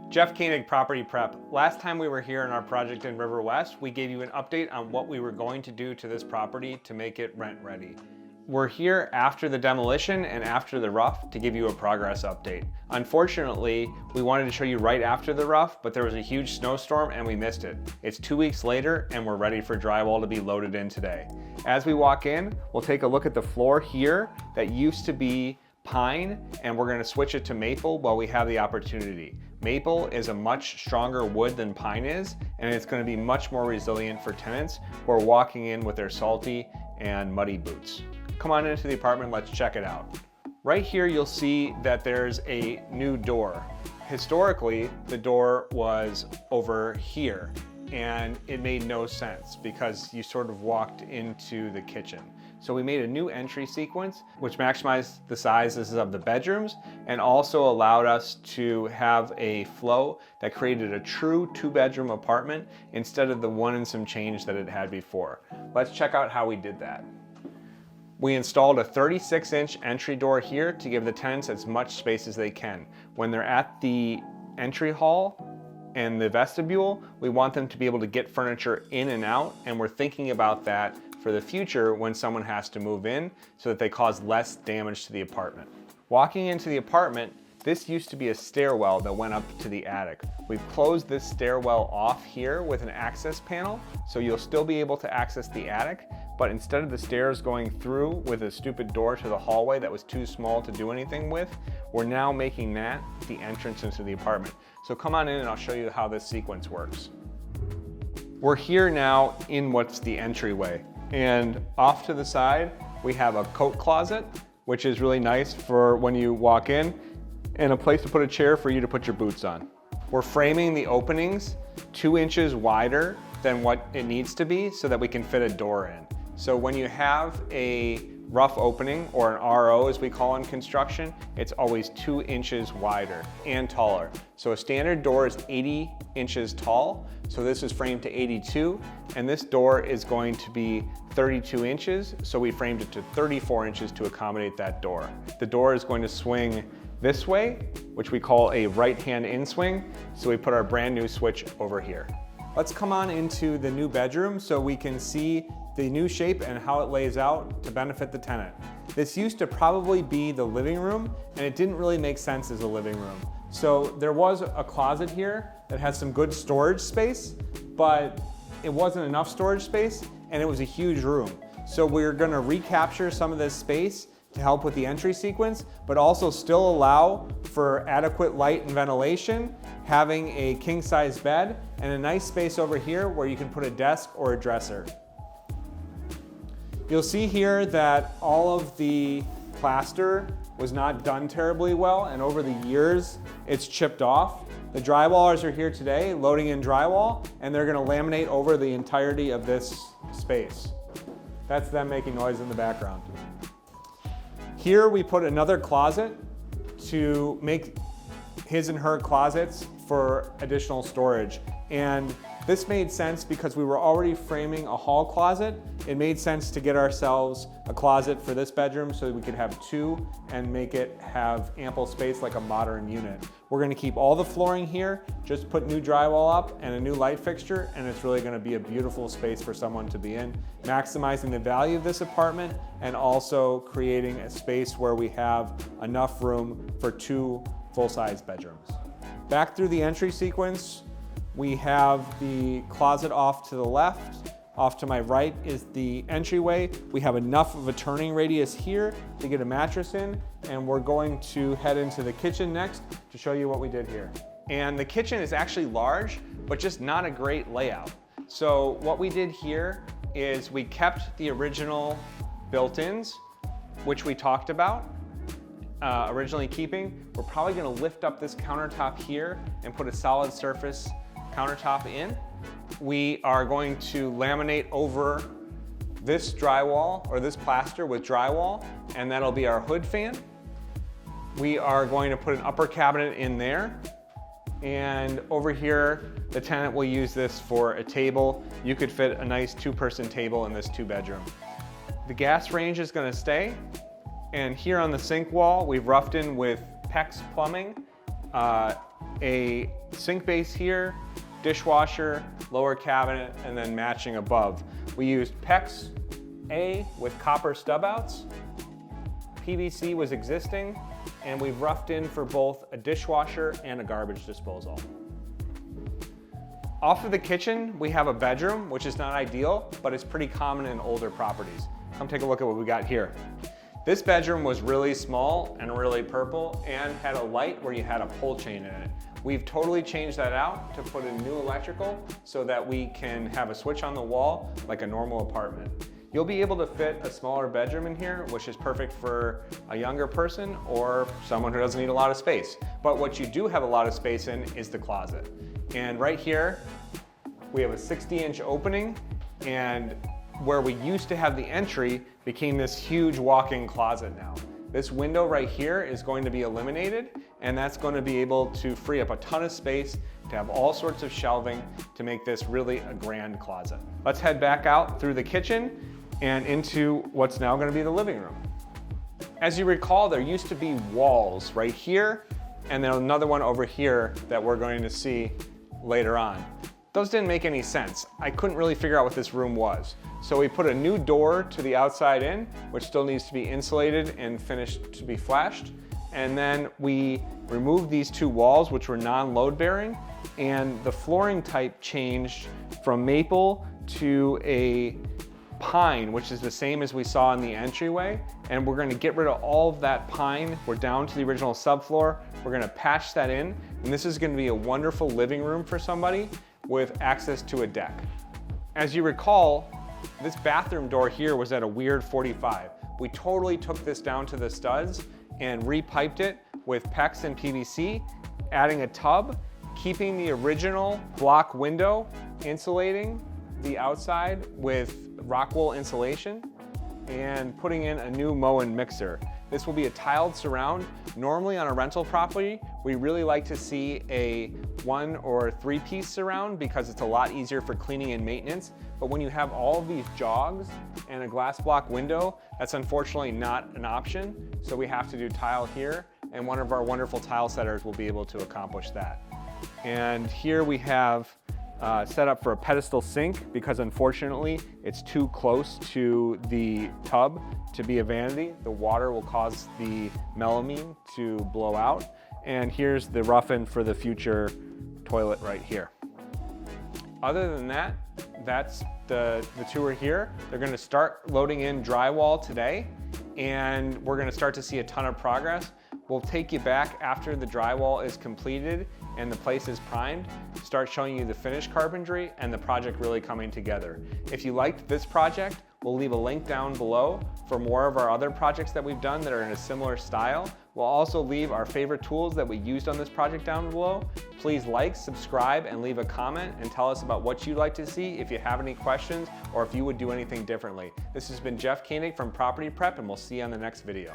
Jeff Koenig, Property Prep. Last time we were here in our project in Riverwest, we gave you an update on what we were going to do to this property to make it rent ready. We're here after the demolition and after the rough to give you a progress update. Unfortunately, we wanted to show you right after the rough, but there was a huge snowstorm and we missed it. It's 2 weeks later and we're ready for drywall to be loaded in today. As we walk in, we'll take a look at the floor here that used to be pine, and we're going to switch it to maple while we have the opportunity. Maple is a much stronger wood than pine is, and it's going to be much more resilient for tenants who are walking in with their salty and muddy boots. Come on into the apartment, let's check it out. Right here you'll see that there's a new door. Historically, the door was over here, and it made no sense because you sort of walked into the kitchen. So we made a new entry sequence which maximized the sizes of the bedrooms and also allowed us to have a flow that created a true 2-bedroom apartment instead of the 1 and some change that it had before. Let's check out how we did that. We installed a 36-inch entry door here to give the tenants as much space as they can. When they're at the entry hall and the vestibule, we want them to be able to get furniture in and out, and we're thinking about that for the future when someone has to move in so that they cause less damage to the apartment. Walking into the apartment, this used to be a stairwell that went up to the attic. We've closed this stairwell off here with an access panel, so you'll still be able to access the attic, but instead of the stairs going through with a stupid door to the hallway that was too small to do anything with, we're now making that the entrance into the apartment. So come on in and I'll show you how this sequence works. We're here now in what's the entryway, and off to the side we have a coat closet, which is really nice for when you walk in, and a place to put a chair for you to put your boots on. We're framing the openings 2 inches wider than what it needs to be so that we can fit a door in. So when you have a rough opening, or an RO as we call in construction, it's always 2 inches wider and taller. So a standard door is 80 inches tall, so this is framed to 82, and this door is going to be 32 inches, so we framed it to 34 inches to accommodate that door. The door is going to swing this way, which we call a right-hand in-swing, so we put our brand new switch over here. Let's come on into the new bedroom so we can see the new shape and how it lays out to benefit the tenant. This used to probably be the living room, and it didn't really make sense as a living room. So there was a closet here that has some good storage space, but it wasn't enough storage space, and it was a huge room. So we're gonna recapture some of this space to help with the entry sequence, but also still allow for adequate light and ventilation, having a king-size bed, and a nice space over here where you can put a desk or a dresser. You'll see here that all of the plaster was not done terribly well, and over the years, it's chipped off. The drywallers are here today loading in drywall, and they're gonna laminate over the entirety of this space. That's them making noise in the background. Here we put another closet to make his and her closets for additional storage. And this made sense because we were already framing a hall closet. It made sense to get ourselves a closet for this bedroom so that we could have 2 and make it have ample space like a modern unit. We're gonna keep all the flooring here, just put new drywall up and a new light fixture, and it's really gonna be a beautiful space for someone to be in, maximizing the value of this apartment and also creating a space where we have enough room for 2 full-size bedrooms. Back through the entry sequence, we have the closet off to the left. Off to my right is the entryway. We have enough of a turning radius here to get a mattress in, and we're going to head into the kitchen next to show you what we did here. And the kitchen is actually large, but just not a great layout. So what we did here is we kept the original built-ins, which we talked about, originally keeping. We're probably gonna lift up this countertop here and put a solid surface countertop in. We are going to laminate over this drywall, or this plaster with drywall, and that'll be our hood fan. We are going to put an upper cabinet in there, and over here the tenant will use this for a table. You could fit a nice 2-person table in this 2-bedroom. The gas range is going to stay, and here on the sink wall we've roughed in with PEX plumbing a sink base here, dishwasher, lower cabinet, and then matching above. We used PEX A with copper stub outs. PVC was existing, and we've roughed in for both a dishwasher and a garbage disposal. Off of the kitchen, we have a bedroom, which is not ideal, but it's pretty common in older properties. Come take a look at what we got here. This bedroom was really small and really purple and had a light where you had a pole chain in it. We've totally changed that out to put in new electrical so that we can have a switch on the wall like a normal apartment. You'll be able to fit a smaller bedroom in here, which is perfect for a younger person or someone who doesn't need a lot of space. But what you do have a lot of space in is the closet. And right here, we have a 60-inch opening, and where we used to have the entry became this huge walk-in closet now. This window right here is going to be eliminated, and that's going to be able to free up a ton of space to have all sorts of shelving to make this really a grand closet. Let's head back out through the kitchen and into what's now going to be the living room. As you recall, there used to be walls right here, and then another one over here that we're going to see later on. Those didn't make any sense. I couldn't really figure out what this room was. So we put a new door to the outside in, which still needs to be insulated and finished to be flashed. And then we removed these two walls, which were non-load bearing, and the flooring type changed from maple to a pine, which is the same as we saw in the entryway. And we're going to get rid of all of that pine. We're down to the original subfloor. We're going to patch that in, and this is going to be a wonderful living room for somebody with access to a deck. As you recall, this bathroom door here was at a weird 45. We totally took this down to the studs and repiped it with PEX and PVC, adding a tub, keeping the original block window, insulating the outside with rock wool insulation, and putting in a new Moen mixer. This will be a tiled surround. Normally on a rental property, we really like to see a 1 or 3-piece surround because it's a lot easier for cleaning and maintenance. But when you have all of these jogs and a glass block window, that's unfortunately not an option. So we have to do tile here, and one of our wonderful tile setters will be able to accomplish that. And here we have set up for a pedestal sink because unfortunately it's too close to the tub to be a vanity. The water will cause the melamine to blow out. And here's the rough-in for the future toilet right here. Other than that, that's the tour here. They're gonna start loading in drywall today, and we're gonna start to see a ton of progress. We'll take you back after the drywall is completed and the place is primed, start showing you the finished carpentry and the project really coming together. If you liked this project, we'll leave a link down below for more of our other projects that we've done that are in a similar style. We'll also leave our favorite tools that we used on this project down below. Please like, subscribe, and leave a comment and tell us about what you'd like to see, if you have any questions, or if you would do anything differently. This has been Jeff Koenig from Property Prep, and we'll see you on the next video.